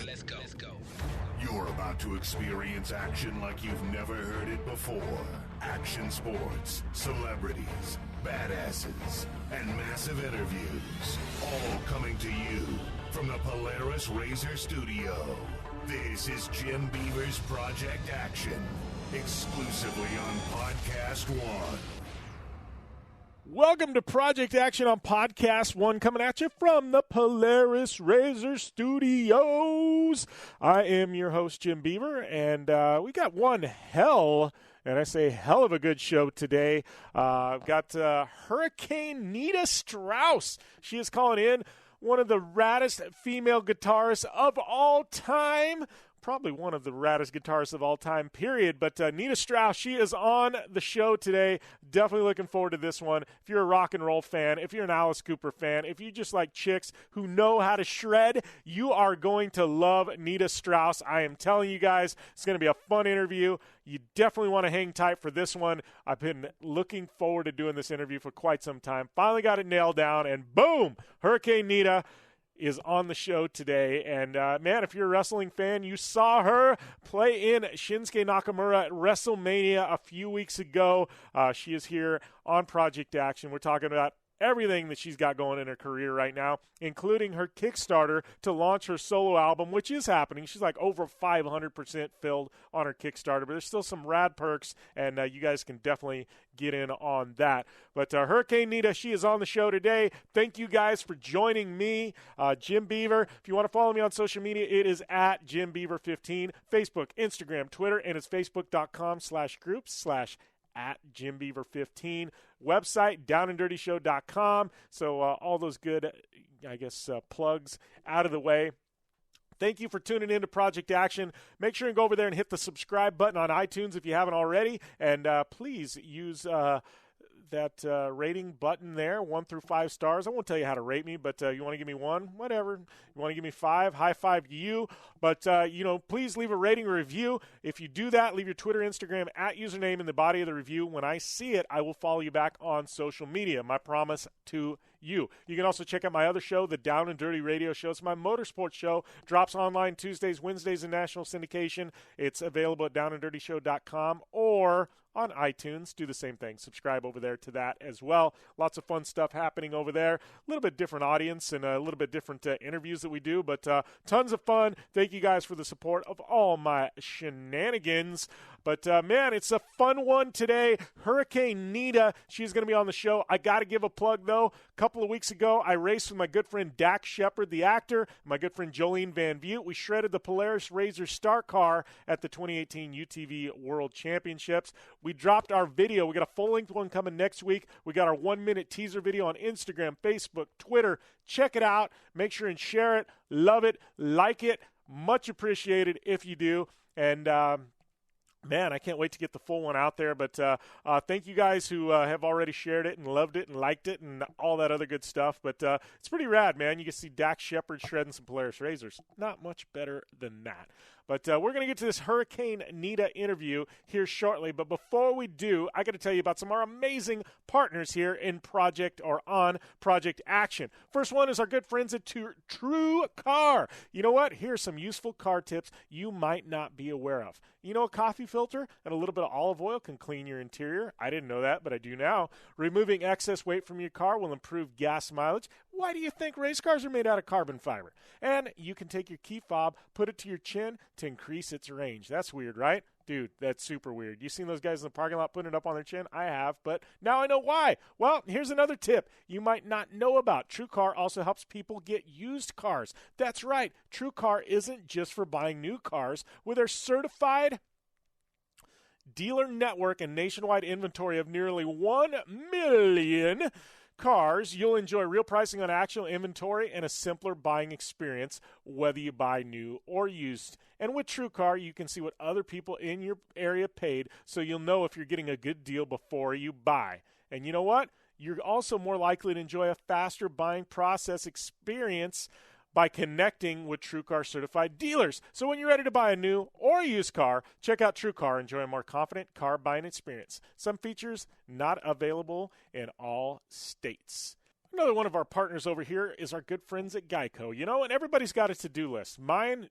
Let's go. You're about to experience action like you've never heard it before. Action sports, celebrities, badasses, and massive interviews. All coming to you from the Polaris Razor Studio. This is Jim Beaver's Project Action, exclusively on Podcast One. Welcome to Project Action on Podcast One, coming at you from the Polaris Razor Studios. I am your host, Jim Beaver, and we got one hell of a good show today. I've got Hurricane Nita Strauss. She is calling in, one of the raddest female guitarists of all time. Probably one of the raddest guitarists of all time, period. But Nita Strauss, she is on the show today. Definitely looking forward to this one. If you're a rock and roll fan, if you're an Alice Cooper fan, if you just like chicks who know how to shred, you are going to love Nita Strauss. I am telling you guys, it's going to be a fun interview. You definitely want to hang tight for this one. I've been looking forward to doing this interview for quite some time. Finally got it nailed down, and boom, Hurricane Nita is on the show today. And, man, if you're a wrestling fan, you saw her play in Shinsuke Nakamura at WrestleMania a few weeks ago. She is here on Project Action. We're talking about everything that she's got going in her career right now, including her Kickstarter to launch her solo album, which is happening. She's like over 500% filled on her Kickstarter, but there's still some rad perks, and you guys can definitely get in on that. But Hurricane Nita, she is on the show today. Thank you guys for joining me, Jim Beaver. If you want to follow me on social media, it is at Jim Beaver 15, Facebook, Instagram, Twitter, and it's facebook.com/groups/ at Jim Beaver 15. Website, downanddirtyshow.com. So all those good, plugs out of the way. Thank you for tuning in to Project Action. Make sure and go over there and hit the subscribe button on iTunes if you haven't already. And please use that rating button there, 1 through 5 stars. I won't tell you how to rate me, but you want to give me 1, whatever. You want to give me 5, high five to you. But, please leave a rating or review. If you do that, leave your Twitter, Instagram, at username in the body of the review. When I see it, I will follow you back on social media. My promise to you. You can also check out my other show, the Down and Dirty Radio Show. It's my motorsports show. Drops online Tuesdays, Wednesdays in national syndication. It's available at downanddirtyshow.com or on iTunes. Do the same thing. Subscribe over there to that as well. Lots of fun stuff happening over there. A little bit different audience and a little bit different interviews that we do, but tons of fun. Thank you guys for the support of all my shenanigans. But, man, it's a fun one today. Hurricane Nita, she's going to be on the show. I got to give a plug, though. A couple of weeks ago, I raced with my good friend Dak Shepard, the actor, and my good friend Jolene Van Vliet. We shredded the Polaris Razor Star Car at the 2018 UTV World Championships. We dropped our video. We got a full-length one coming next week. We got our 1-minute teaser video on Instagram, Facebook, Twitter. Check it out. Make sure and share it. Love it. Like it. Much appreciated if you do. And, man, I can't wait to get the full one out there. But thank you guys who have already shared it and loved it and liked it and all that other good stuff. But it's pretty rad, man. You can see Dak Shepard shredding some Polaris Razors. Not much better than that. But we're going to get to this Hurricane Nita interview here shortly. But before we do, I got to tell you about some of our amazing partners here in on Project Action. First one is our good friends at True Car. You know what? Here's some useful car tips you might not be aware of. You know, a coffee filter and a little bit of olive oil can clean your interior. I didn't know that, but I do now. Removing excess weight from your car will improve gas mileage. Why do you think race cars are made out of carbon fiber? And you can take your key fob, put it to your chin to increase its range. That's weird, right? Dude, that's super weird. You seen those guys in the parking lot putting it up on their chin? I have, but now I know why. Well, here's another tip you might not know about. TrueCar also helps people get used cars. That's right. TrueCar isn't just for buying new cars. With their certified dealer network and nationwide inventory of nearly 1 million cars, you'll enjoy real pricing on actual inventory and a simpler buying experience, whether you buy new or used. And with TrueCar, you can see what other people in your area paid, so you'll know if you're getting a good deal before you buy. And you know what? You're also more likely to enjoy a faster buying process experience by connecting with TrueCar certified dealers. So when you're ready to buy a new or used car, check out TrueCar. Enjoy a more confident car buying experience. Some features not available in all states. Another one of our partners over here is our good friends at Geico, and everybody's got a to-do list. Mine,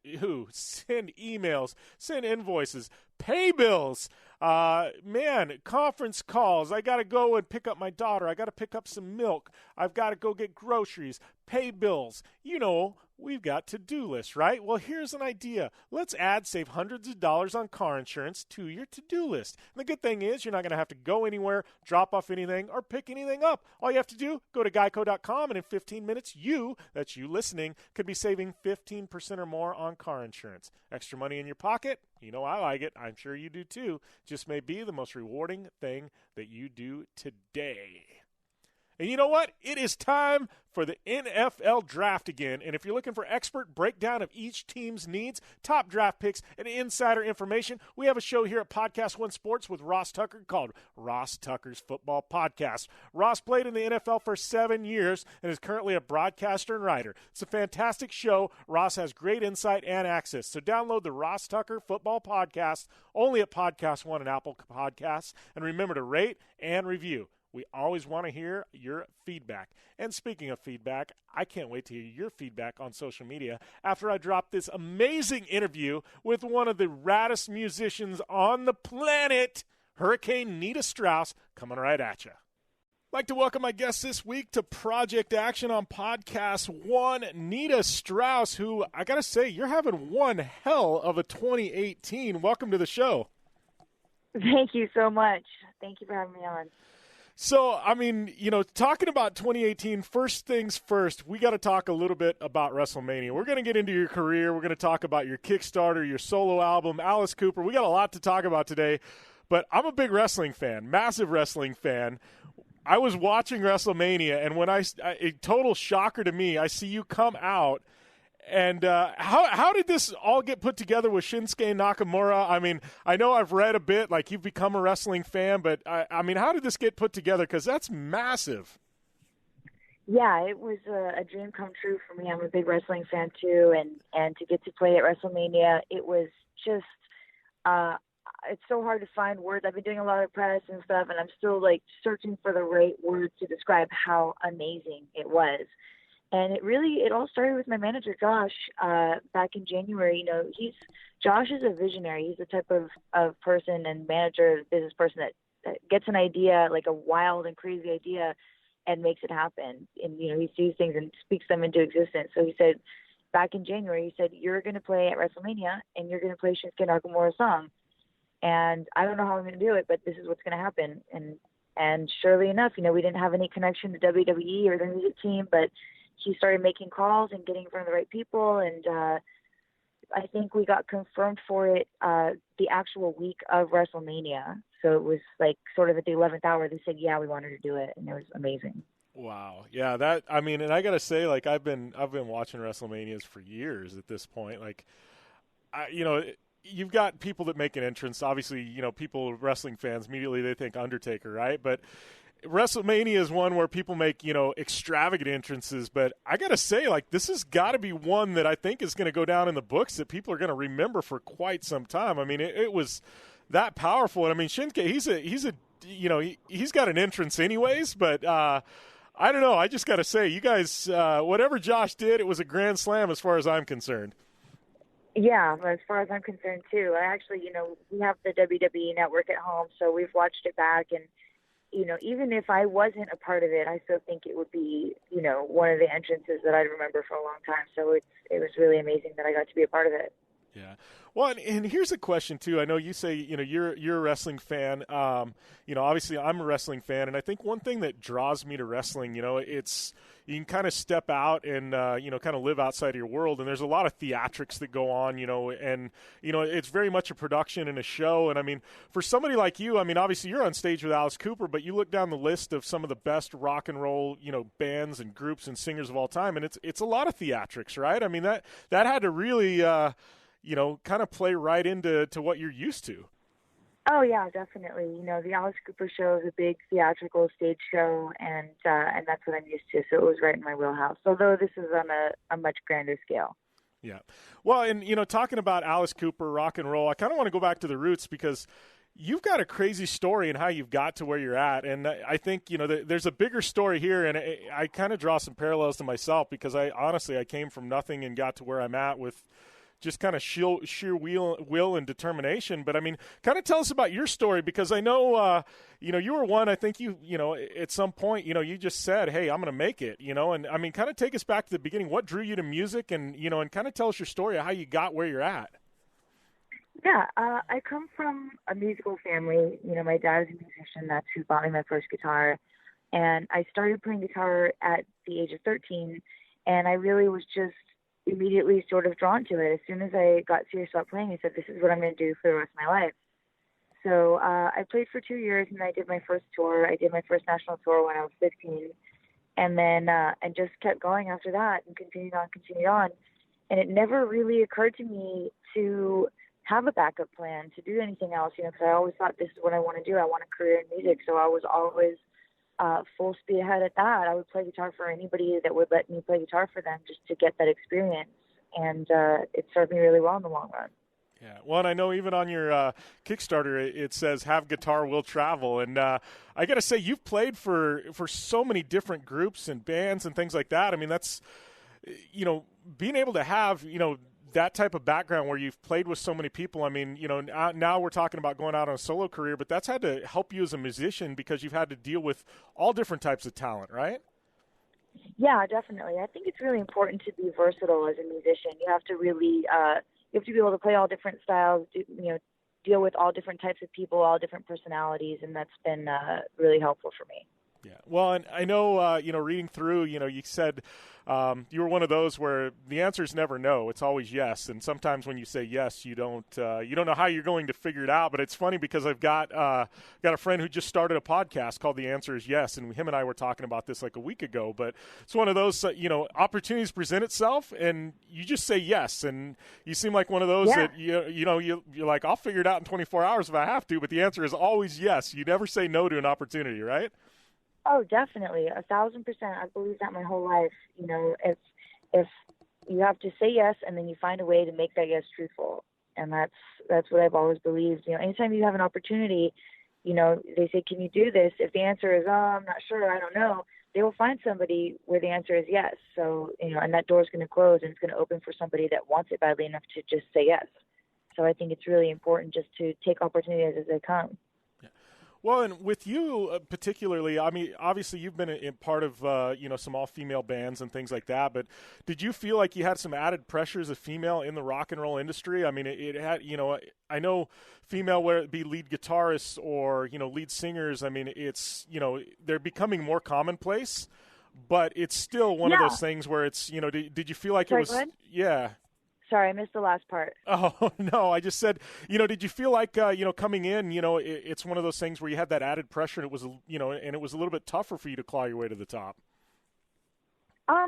send emails, send invoices, pay bills, conference calls. I got to go and pick up my daughter. I got to pick up some milk. I've got to go get groceries, pay bills. We've got to-do lists, right? Well, here's an idea. Let's save hundreds of dollars on car insurance to your to-do list. And the good thing is you're not going to have to go anywhere, drop off anything, or pick anything up. All you have to do, go to geico.com, and in 15 minutes, that's you listening, could be saving 15% or more on car insurance. Extra money in your pocket? I like it. I'm sure you do too. Just may be the most rewarding thing that you do today. And you know what? It is time for the NFL Draft again. And if you're looking for expert breakdown of each team's needs, top draft picks, and insider information, we have a show here at Podcast One Sports with Ross Tucker called Ross Tucker's Football Podcast. Ross played in the NFL for 7 years and is currently a broadcaster and writer. It's a fantastic show. Ross has great insight and access. So download the Ross Tucker Football Podcast only at Podcast One and Apple Podcasts. And remember to rate and review. We always want to hear your feedback. And speaking of feedback, I can't wait to hear your feedback on social media after I drop this amazing interview with one of the raddest musicians on the planet, Hurricane Nita Strauss, coming right at you. I'd like to welcome my guest this week to Project Action on Podcast One, Nita Strauss, who, I got to say, you're having one hell of a 2018. Welcome to the show. Thank you so much. Thank you for having me on. So, talking about 2018, first things first, we got to talk a little bit about WrestleMania. We're going to get into your career. We're going to talk about your Kickstarter, your solo album, Alice Cooper. We got a lot to talk about today, but I'm a big wrestling fan, massive wrestling fan. I was watching WrestleMania, and when a total shocker to me, I see you come out. And how did this all get put together with Shinsuke Nakamura? I know I've read a bit, like you've become a wrestling fan, but how did this get put together? Because that's massive. Yeah, it was a dream come true for me. I'm a big wrestling fan too, and to get to play at WrestleMania, it was just it's so hard to find words. I've been doing a lot of press and stuff, and I'm still searching for the right words to describe how amazing it was. And it all started with my manager, Josh, back in January. Josh is a visionary. He's the type of person and manager, business person that gets an idea, like a wild and crazy idea, and makes it happen. And, he sees things and speaks them into existence. So he said, back in January, he said, you're going to play at WrestleMania, and you're going to play Shinsuke Nakamura's song. And I don't know how I'm going to do it, but this is what's going to happen. And surely enough, we didn't have any connection to WWE or the music team, but he started making calls and getting in front of the right people, and I think we got confirmed for it the actual week of WrestleMania. So it was sort of at the 11th hour, they said, yeah, we wanted to do it, and it was amazing. Wow. Yeah, and I got to say, I've been watching WrestleManias for years at this point. You've got people that make an entrance. Obviously, people, wrestling fans, immediately they think Undertaker, right? But WrestleMania is one where people make, extravagant entrances, but I got to say, this has got to be one that I think is going to go down in the books that people are going to remember for quite some time. It was that powerful. And Shinsuke, he's got an entrance anyways, but I don't know. I just got to say, you guys, whatever Josh did, it was a grand slam as far as I'm concerned. Yeah, as far as I'm concerned too. I actually, we have the WWE Network at home, so we've watched it back, and even if I wasn't a part of it, I still think it would be, one of the entrances that I'd remember for a long time. So it was really amazing that I got to be a part of it. Yeah. Well, and here's a question too. I know you say, you're a wrestling fan. Obviously I'm a wrestling fan, and I think one thing that draws me to wrestling, it's you can kind of step out and kind of live outside of your world, and there's a lot of theatrics that go on, and it's very much a production and a show. And for somebody like you, obviously you're on stage with Alice Cooper, but you look down the list of some of the best rock and roll, bands and groups and singers of all time, and it's a lot of theatrics, right? That had to really kind of play right into what you're used to. Oh yeah, definitely. The Alice Cooper show is a big theatrical stage show, and that's what I'm used to. So it was right in my wheelhouse. Although this is on a much grander scale. Yeah. Well, and talking about Alice Cooper, rock and roll, I kind of want to go back to the roots because You've got a crazy story in how you've got to where you're at, and I think there's a bigger story here, and I kind of draw some parallels to myself because I came from nothing and got to where I'm at with just kind of sheer will and determination. But I mean, kind of tell us about your story, because I know you were one. I think you at some point you just said, "Hey, I'm going to make it," and I mean, kind of take us back to the beginning. What drew you to music, and and kind of tell us your story of how you got where you're at. Yeah, I come from a musical family. My dad is a musician. That's who bought me my first guitar. And I started playing guitar at the age of 13, and I really was just immediately sort of drawn to it. As soon as I got serious about playing, I said, this is what I'm going to do for the rest of my life. So I played for 2 years, and I did my first tour. I did my first national tour when I was 15, and then and just kept going after that and continued on. And it never really occurred to me to have a backup plan, to do anything else, because I always thought this is what I want to do. I want a career in music. So I was always full speed ahead at that. I would play guitar for anybody that would let me play guitar for them, just to get that experience. And it served me really well in the long run. Yeah, well, and I know even on your Kickstarter it says "Have Guitar, Will Travel," and I got to say, you've played for so many different groups and bands and things like that. I mean, that's being able to have that type of background where you've played with so many people. I mean, now we're talking about going out on a solo career, but that's had to help you as a musician because you've had to deal with all different types of talent, right? Yeah, definitely. I think it's really important to be versatile as a musician. You have to really, you have to be able to play all different styles, deal with all different types of people, all different personalities, and that's been really helpful for me. Yeah. Well, and I know, reading through, you said you were one of those where the answer is never no. It's always yes. And sometimes when you say yes, you don't know how you're going to figure it out. But it's funny because I've got a friend who just started a podcast called The Answer is Yes. And him and I were talking about this like a week ago. But it's one of those, opportunities present itself and you just say yes. And you seem like one of those that, you're like, I'll figure it out in 24 hours if I have to. But the answer is always yes. You never say no to an opportunity, right? Oh, definitely, 1,000%. I believe that my whole life. If you have to say yes, and then you find a way to make that yes truthful, and that's what I've always believed. Anytime you have an opportunity, they say, "Can you do this?" If the answer is, "Oh, I'm not sure, I don't know," they will find somebody where the answer is yes. So and that door is going to close, and it's going to open for somebody that wants it badly enough to just say yes. So I think it's really important just to take opportunities as they come. Well, and with you particularly, I mean, obviously you've been in part of, some all-female bands and things like that, but did you feel like you had some added pressure as a female in the rock and roll industry? I mean, it had, I know female, whether it be lead guitarists or, lead singers, I mean, it's, they're becoming more commonplace, but it's still one of those things where it's, did you feel like it was, Sorry, I missed the last part. Oh, no, I just said, did you feel like, coming in, it's one of those things where you had that added pressure and it was, and it was a little bit tougher for you to claw your way to the top? I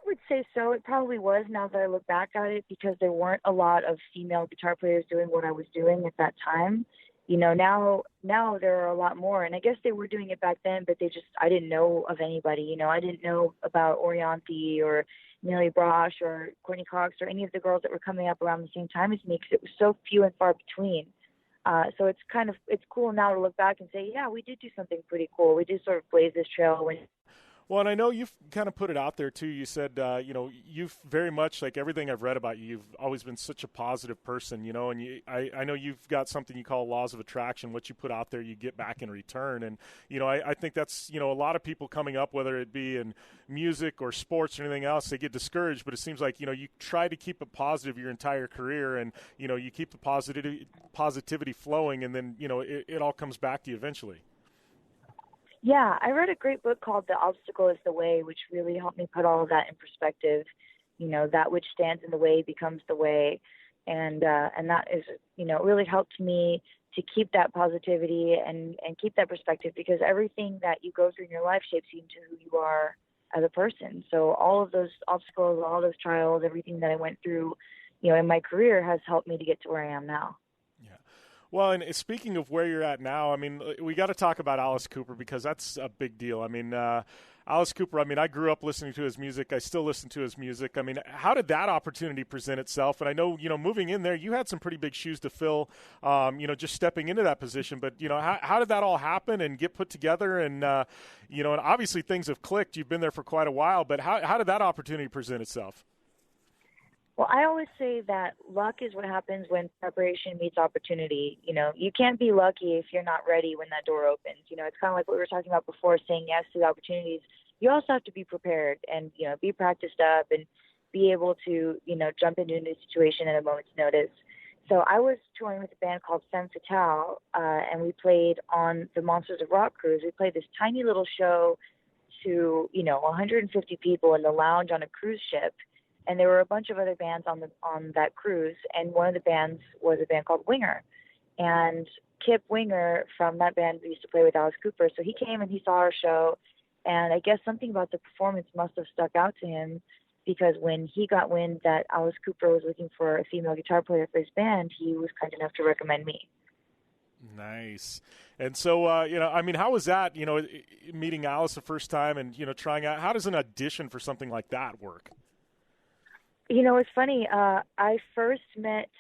would say so. It probably was, now that I look back at it, because there weren't a lot of female guitar players doing what I was doing at that time. Now there are a lot more, and I guess they were doing it back then, but I didn't know of anybody. I didn't know about Orianthi or Millie Brosh or Courtney Cox or any of the girls that were coming up around the same time as me, because it was so few and far between. So it's cool now to look back and say, yeah, we did do something pretty cool. We did sort of blaze this trail. Well, and I know you've kind of put it out there, too. You said, you've very much, like everything I've read about you, you've always been such a positive person, and I know you've got something you call laws of attraction. What you put out there, you get back in return. And, I think that's, a lot of people coming up, whether it be in music or sports or anything else, they get discouraged. But it seems like, you try to keep it positive your entire career and, you keep the positivity flowing, and then, it all comes back to you eventually. Yeah, I read a great book called The Obstacle is the Way, which really helped me put all of that in perspective. That which stands in the way becomes the way. And that is, it really helped me to keep that positivity and keep that perspective, because everything that you go through in your life shapes you into who you are as a person. So all of those obstacles, all those trials, everything that I went through, in my career has helped me to get to where I am now. Well, and speaking of where you're at now, I mean, we got to talk about Alice Cooper, because that's a big deal. I mean, Alice Cooper, I mean, I grew up listening to his music. I still listen to his music. I mean, how did that opportunity present itself? And I know, moving in there, you had some pretty big shoes to fill, just stepping into that position. But, how did that all happen and get put together? And, and obviously things have clicked. You've been there for quite a while. But how did that opportunity present itself? Well, I always say that luck is what happens when preparation meets opportunity. You can't be lucky if you're not ready when that door opens. It's kind of like what we were talking about before, saying yes to the opportunities. You also have to be prepared and, be practiced up and be able to, jump into a new situation at a moment's notice. So I was touring with a band called Femme Fatale, and we played on the Monsters of Rock cruise. We played this tiny little show to, 150 people in the lounge on a cruise ship. And there were a bunch of other bands on that cruise, and one of the bands was a band called Winger. And Kip Winger from that band used to play with Alice Cooper, so he came and he saw our show, and I guess something about the performance must have stuck out to him, because when he got wind that Alice Cooper was looking for a female guitar player for his band, he was kind enough to recommend me. Nice. And so, how was that, meeting Alice the first time and, trying out? How does an audition for something like that work? It's funny. I first met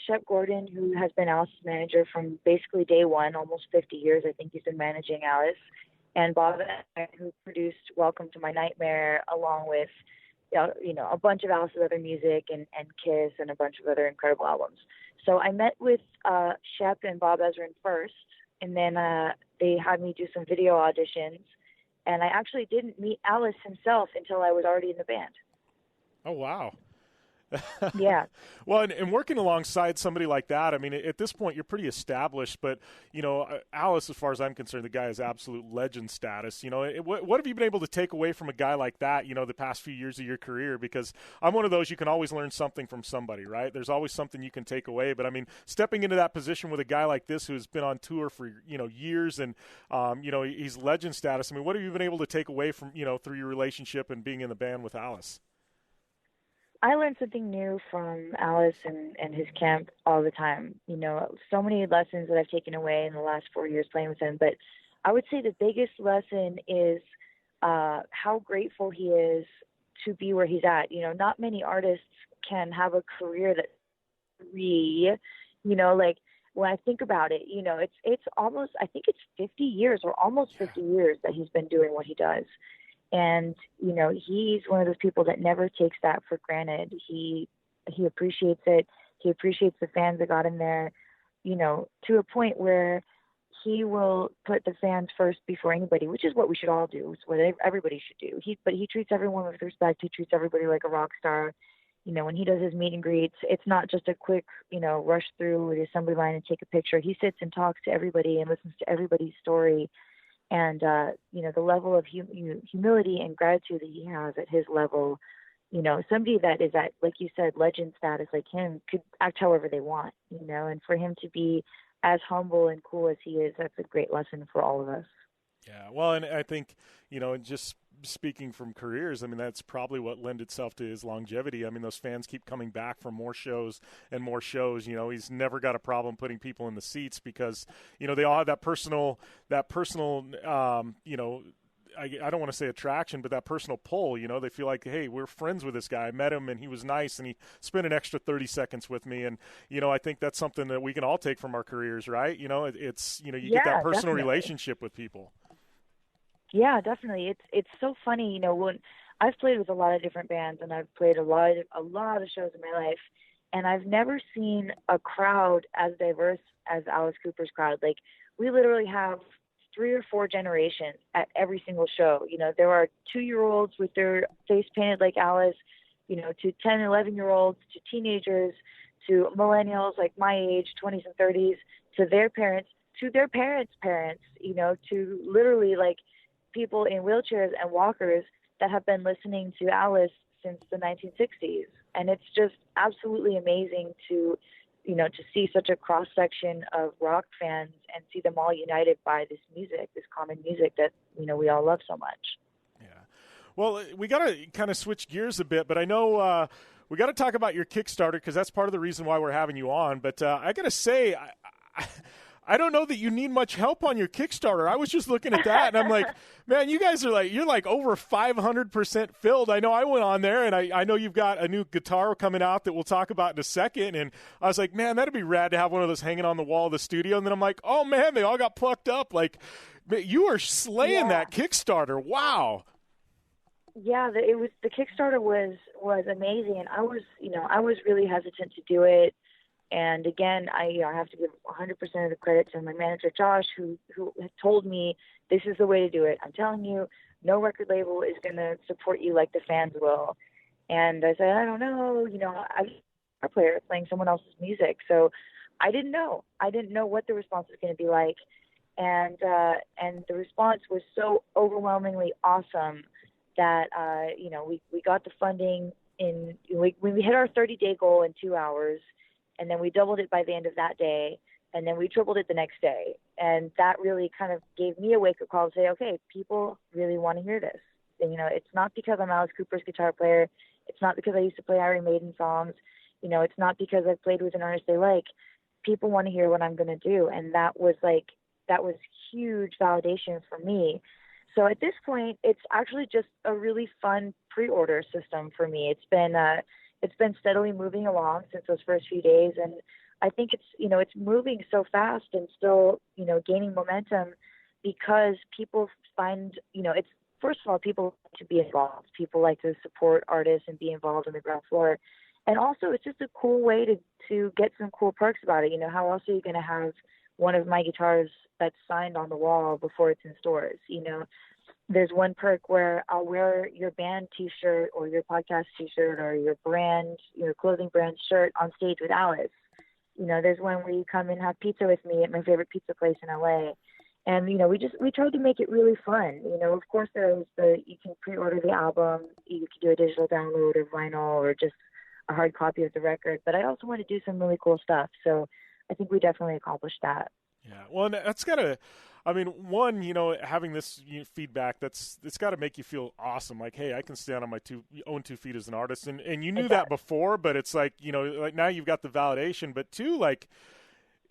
Shep Gordon, who has been Alice's manager from basically day one, almost 50 years. I think he's been managing Alice. And Bob, who produced Welcome to My Nightmare, along with, a bunch of Alice's other music and Kiss and a bunch of other incredible albums. So I met with Shep and Bob Ezrin first, and then they had me do some video auditions. And I actually didn't meet Alice himself until I was already in the band. Oh, wow. Yeah. Well, and working alongside somebody like that, I mean, at this point, you're pretty established. But, Alice, as far as I'm concerned, the guy is absolute legend status. What have you been able to take away from a guy like that, the past few years of your career? Because I'm one of those, you can always learn something from somebody, right? There's always something you can take away. But, I mean, stepping into that position with a guy like this who's been on tour for, years and, he's legend status. I mean, what have you been able to take away from, through your relationship and being in the band with Alice? I learned something new from Alice and his camp all the time. So many lessons that I've taken away in the last 4 years playing with him. But I would say the biggest lesson is how grateful he is to be where he's at. Not many artists can have a career that like when I think about it, it's almost, I think it's 50 years or almost 50 years that he's been doing what he does. And, he's one of those people that never takes that for granted. He appreciates it. He appreciates the fans that got him there, to a point where he will put the fans first before anybody, which is what we should all do. It's what everybody should do. But he treats everyone with respect. He treats everybody like a rock star. When he does his meet and greets, it's not just a quick, rush through the assembly line and take a picture. He sits and talks to everybody and listens to everybody's story. And, the level of humility and gratitude that he has at his level, somebody that is at, like you said, legend status like him could act however they want, and for him to be as humble and cool as he is, that's a great lesson for all of us. Yeah, well, and I think, just speaking from careers, I mean, that's probably what lent itself to his longevity. I mean, those fans keep coming back for more shows and more shows. He's never got a problem putting people in the seats because, they all have that personal, I don't want to say attraction, but that personal pull. They feel like, hey, we're friends with this guy. I met him and he was nice and he spent an extra 30 seconds with me. And, I think that's something that we can all take from our careers, right? You get that personal relationship with people. Yeah, definitely. It's so funny, when I've played with a lot of different bands and I've played a lot of shows in my life, and I've never seen a crowd as diverse as Alice Cooper's crowd. Like, we literally have 3 or 4 generations at every single show. There are 2-year-olds with their face painted like Alice, to 10, 11-year-olds, to teenagers, to millennials like my age, 20s and 30s, to their parents, parents, to literally like people in wheelchairs and walkers that have been listening to Alice since the 1960s. And it's just absolutely amazing to see such a cross-section of rock fans and see them all united by this music, this common music that, we all love so much. Yeah. Well, we got to kind of switch gears a bit, but I know we got to talk about your Kickstarter because that's part of the reason why we're having you on. But I got to say, I don't know that you need much help on your Kickstarter. I was just looking at that, and I'm like, man, you guys are you're over 500% filled. I know I went on there, and I know you've got a new guitar coming out that we'll talk about in a second, and I was like, man, that'd be rad to have one of those hanging on the wall of the studio. And then I'm like, oh, man, they all got plucked up. Like, you are slaying that Kickstarter. Wow. Yeah, the Kickstarter was amazing, and I was really hesitant to do it. And again, I have to give 100% of the credit to my manager Josh, who had told me this is the way to do it. I'm telling you, no record label is going to support you like the fans will. And I said, I don't know, I'm a player playing someone else's music, so I didn't know what the response was going to be like, and the response was so overwhelmingly awesome that we got the funding we hit our 30-day goal in 2 hours, and then we doubled it by the end of that day, and then we tripled it the next day. And that really kind of gave me a wake-up call to say, okay, people really want to hear this. And, it's not because I'm Alice Cooper's guitar player. It's not because I used to play Iron Maiden songs. It's not because I've played with an artist they like. People want to hear what I'm going to do. And that was huge validation for me. So at this point, it's actually just a really fun pre-order system for me. It's been steadily moving along since those first few days, and I think it's moving so fast and still gaining momentum because people find it's, first of all, people like to be involved. People like to support artists and be involved in the ground floor, and also it's just a cool way to get some cool perks about it. How else are you going to have one of my guitars that's signed on the wall before it's in stores? There's one perk where I'll wear your band t-shirt or your podcast t-shirt or your clothing brand shirt on stage with Alice. There's one where you come and have pizza with me at my favorite pizza place in LA. And, we tried to make it really fun. Of course there's you can pre-order the album, you can do a digital download of vinyl or just a hard copy of the record. But I also want to do some really cool stuff. So I think we definitely accomplished that. Yeah, well, and that's got to, one, having this feedback, it's got to make you feel awesome. Like, hey, I can stand on my own 2 feet as an artist. And you knew that before, but it's like, like now you've got the validation. But two, like,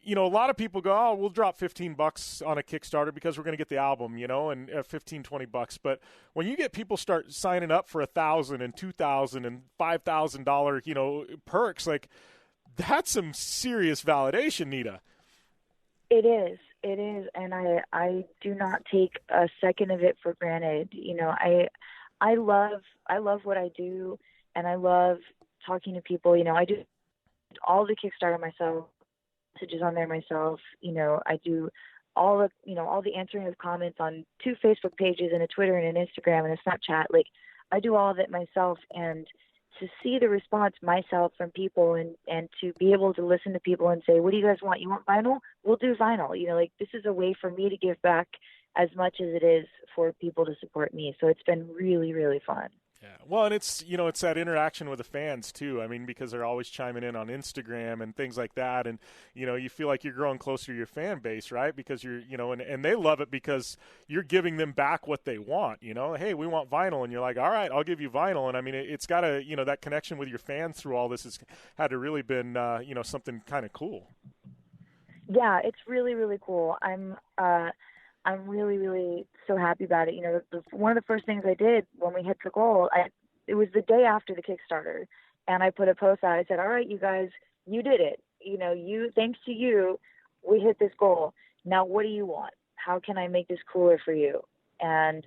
a lot of people go, oh, we'll drop $15 on a Kickstarter because we're going to get the album, and $15-$20. But when you get people start signing up for $1,000 and $2,000 and $5,000, perks, like that's some serious validation, Nita. It is, and I do not take a second of it for granted. I love what I do, and I love talking to people. I do all the Kickstarter myself, messages on there myself. I do all the answering of comments on 2 Facebook pages and a Twitter and an Instagram and a Snapchat. Like, I do all of it myself, and to see the response myself from people and to be able to listen to people and say, what do you guys want? You want vinyl? We'll do vinyl. This is a way for me to give back as much as it is for people to support me. So it's been really, really fun. Yeah. Well, and it's, it's that interaction with the fans too. Because they're always chiming in on Instagram and things like that. And, you feel like you're growing closer to your fan base, right? Because you're, and they love it because you're giving them back what they want, hey, we want vinyl. And you're like, all right, I'll give you vinyl. And it's got to, that connection with your fans through all this has had to really been, something kind of cool. Yeah, it's really, really cool. I'm really, really so happy about it. One of the first things I did when we hit the goal, it was the day after the Kickstarter, and I put a post out. I said, all right, you guys, you did it. Thanks to you, we hit this goal. Now, what do you want? How can I make this cooler for you? And,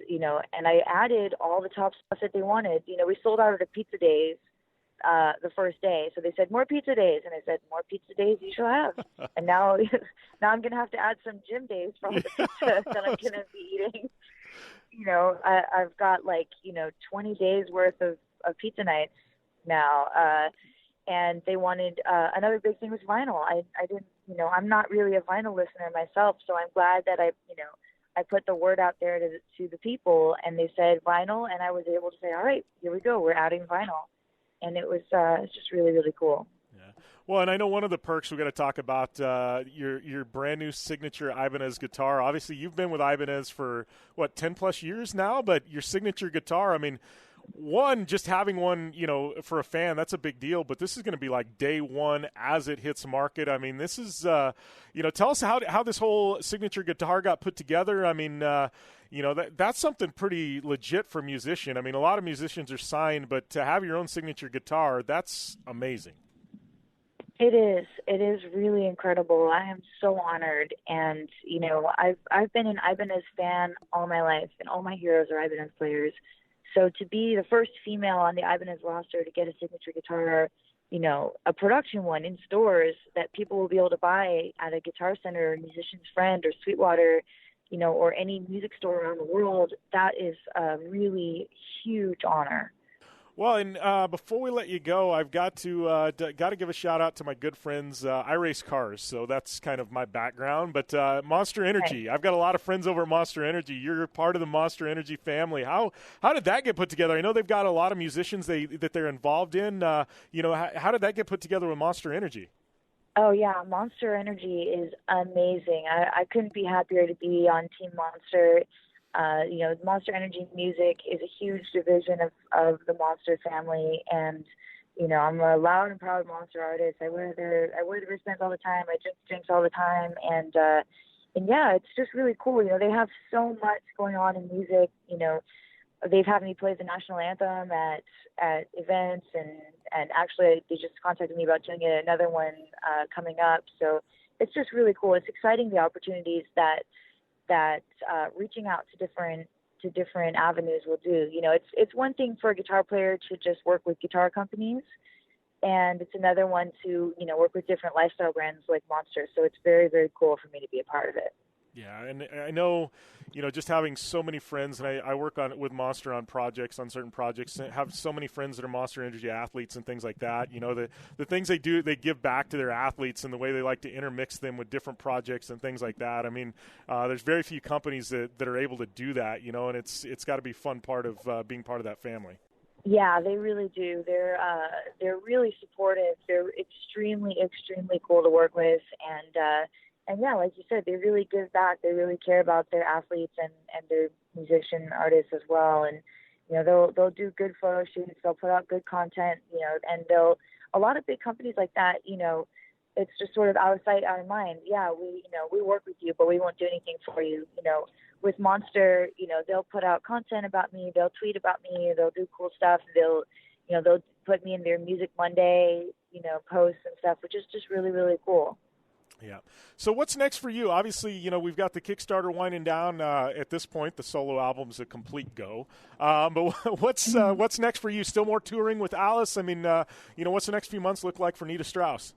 and I added all the top stuff that they wanted. We sold out of the pizza days the first day. So they said, more pizza days. And I said, more pizza days you shall have. And now I'm going to have to add some gym days for all the pizza that I'm going to be eating. I've got 20 days worth of pizza nights now. And they wanted, another big thing was vinyl. I didn't, I'm not really a vinyl listener myself. So I'm glad that I put the word out there to the people, and they said vinyl. And I was able to say, all right, here we go. We're adding vinyl. And it was it's just really, really cool. Yeah. Well, and I know one of the perks we're going to talk about, your brand new signature Ibanez guitar. Obviously, you've been with Ibanez for, 10-plus years now? But your signature guitar, one, just having one, for a fan, that's a big deal. But this is going to be like day one as it hits market. I mean, this is, tell us how this whole signature guitar got put together. I mean, that's something pretty legit for a musician. I mean, a lot of musicians are signed, but to have your own signature guitar, that's amazing. It is. It is really incredible. I am so honored. And, I've been an Ibanez fan all my life, and all my heroes are Ibanez players. So to be the first female on the Ibanez roster to get a signature guitar, a production one in stores that people will be able to buy at a Guitar Center or Musician's Friend or Sweetwater, or any music store around the world, that is a really huge honor. Well, and before we let you go, I've got to give a shout out to my good friends. I race cars, so that's kind of my background. But Monster Energy, I've got a lot of friends over at Monster Energy. You're part of the Monster Energy family. How did that get put together? I know they've got a lot of musicians that they're involved in. How did that get put together with Monster Energy? Oh yeah, Monster Energy is amazing. I couldn't be happier to be on Team Monster. Monster Energy Music is a huge division of the Monster family, and I'm a loud and proud Monster artist. I wear the wristbands all the time. I drink drinks all the time, and yeah, it's just really cool. They have so much going on in music. They've had me play the national anthem at events, and actually they just contacted me about doing another one coming up. So it's just really cool. It's exciting, the opportunities that reaching out to different avenues will do. It's one thing for a guitar player to just work with guitar companies, and it's another one to work with different lifestyle brands like Monster. So it's very, very cool for me to be a part of it. Yeah, and I know, just having so many friends, and I work with Monster on certain projects, and have so many friends that are Monster Energy athletes and things like that. The things they do, they give back to their athletes, and the way they like to intermix them with different projects and things like that. I mean, there's very few companies that are able to do that, and it's got to be a fun part of being part of that family. Yeah, they really do. They're really supportive. They're extremely, extremely cool to work with, and yeah, like you said, they really give back. They really care about their athletes and their musician artists as well. And they'll do good photo shoots. They'll put out good content. And a lot of big companies like that. It's just sort of out of sight, out of mind. Yeah, we work with you, but we won't do anything for you. With Monster, they'll put out content about me. They'll tweet about me. They'll do cool stuff. They'll put me in their Music Monday, posts and stuff, which is just really, really cool. Yeah. So what's next for you? Obviously, we've got the Kickstarter winding down at this point. The solo album's a complete go. But what's next for you? Still more touring with Alice? I mean, what's the next few months look like for Nita Strauss?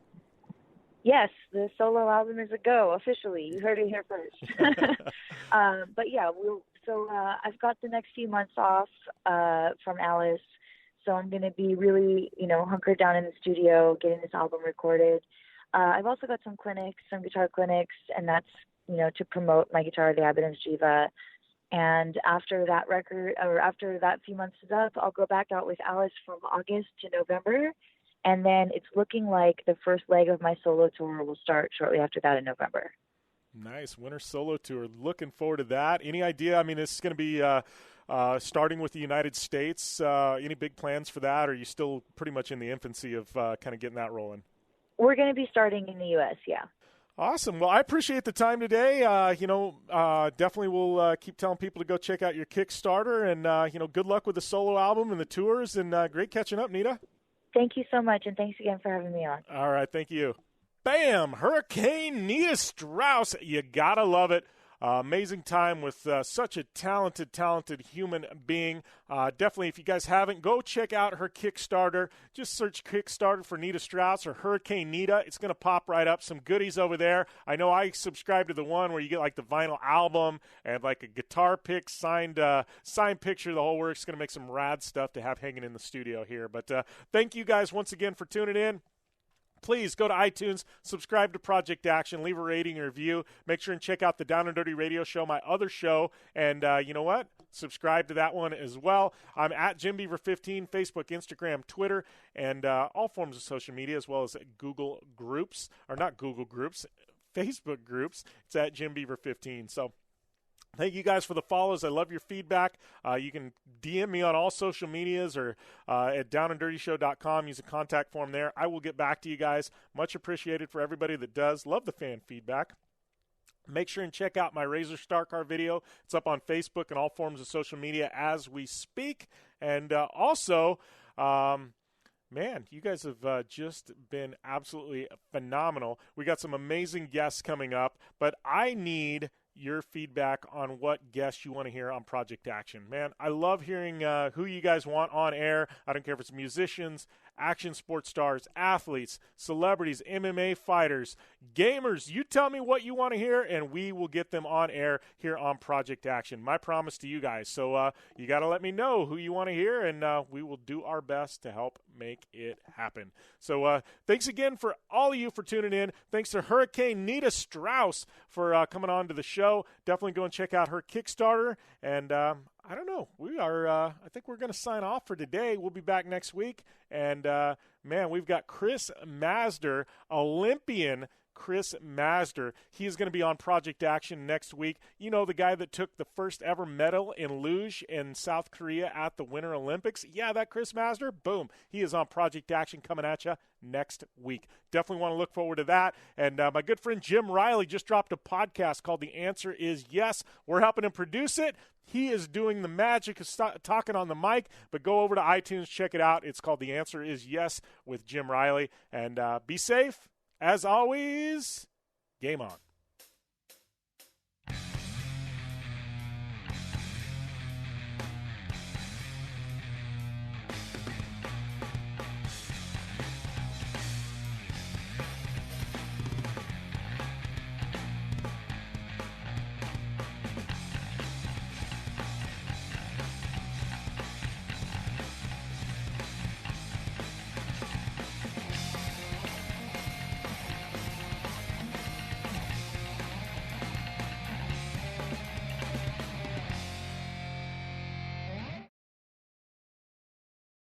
Yes, the solo album is a go, officially. You heard it here first. But yeah, I've got the next few months off from Alice. So I'm going to be really, hunkered down in the studio, getting this album recorded. I've also got some guitar clinics, and that's, to promote my guitar, the Ibanez Jiva. And after that few months is up, I'll go back out with Alice from August to November. And then it's looking like the first leg of my solo tour will start shortly after that in November. Nice. Winter solo tour. Looking forward to that. Any idea? I mean, this is going to be starting with the United States. Any big plans for that? Or are you still pretty much in the infancy of kind of getting that rolling? We're going to be starting in the U.S., yeah. Awesome. Well, I appreciate the time today. Definitely will keep telling people to go check out your Kickstarter. And, good luck with the solo album and the tours. And great catching up, Nita. Thank you so much, and thanks again for having me on. All right, thank you. Bam! Hurricane Nita Strauss. You got to love it. Amazing time with such a talented human being. Definitely, if you guys haven't, go check out her Kickstarter. Just search Kickstarter for Nita Strauss or Hurricane Nita. It's going to pop right up. Some goodies over there. I know I subscribe to the one where you get like the vinyl album and like a guitar pick, signed picture, the whole works. It's going to make some rad stuff to have hanging in the studio here. But thank you guys once again for tuning in. Please go to iTunes, subscribe to Project Action, leave a rating and review. Make sure and check out the Down and Dirty Radio Show, my other show. And you know what? Subscribe to that one as well. I'm at JimBeaver15, Facebook, Instagram, Twitter, and all forms of social media, as well as Google groups, or not Google groups, Facebook groups. It's at JimBeaver15. So Thank you guys for the follows. I love your feedback. You can DM me on all social medias or at downanddirtyshow.com. Use a contact form there. I will get back to you guys. Much appreciated for everybody that does. Love the fan feedback. Make sure and check out my Razor Star Car video. It's up on Facebook and all forms of social media as we speak. And also, man, you guys have just been absolutely phenomenal. We got some amazing guests coming up, but I need your feedback on what guests you want to hear on Project Action. Man, I love hearing who you guys want on air. I don't care if it's musicians, action sports stars, athletes, celebrities, MMA fighters, gamers. You tell me what you want to hear, and we will get them on air here on Project Action. My promise to you guys. So you got to let me know who you want to hear, and we will do our best to help make it happen. So thanks again for all of you for tuning in. Thanks to Hurricane Nita Strauss for coming on to the show. Definitely go and check out her Kickstarter. And I don't know. We are. I think we're going to sign off for today. We'll be back next week. And, man, we've got Chris Mazder, Olympian Chris Mazder. He is going to be on Project Action next week. You know, the guy that took the first ever medal in luge in South Korea at the Winter Olympics? Yeah, that Chris Mazder, boom. He is on Project Action coming at you next week. Definitely want to look forward to that. And my good friend Jim Riley just dropped a podcast called The Answer Is Yes. We're helping him produce it. He is doing the magic of talking on the mic, but go over to iTunes, check it out. It's called The Answer Is Yes with Jim Riley. And be safe. As always, game on.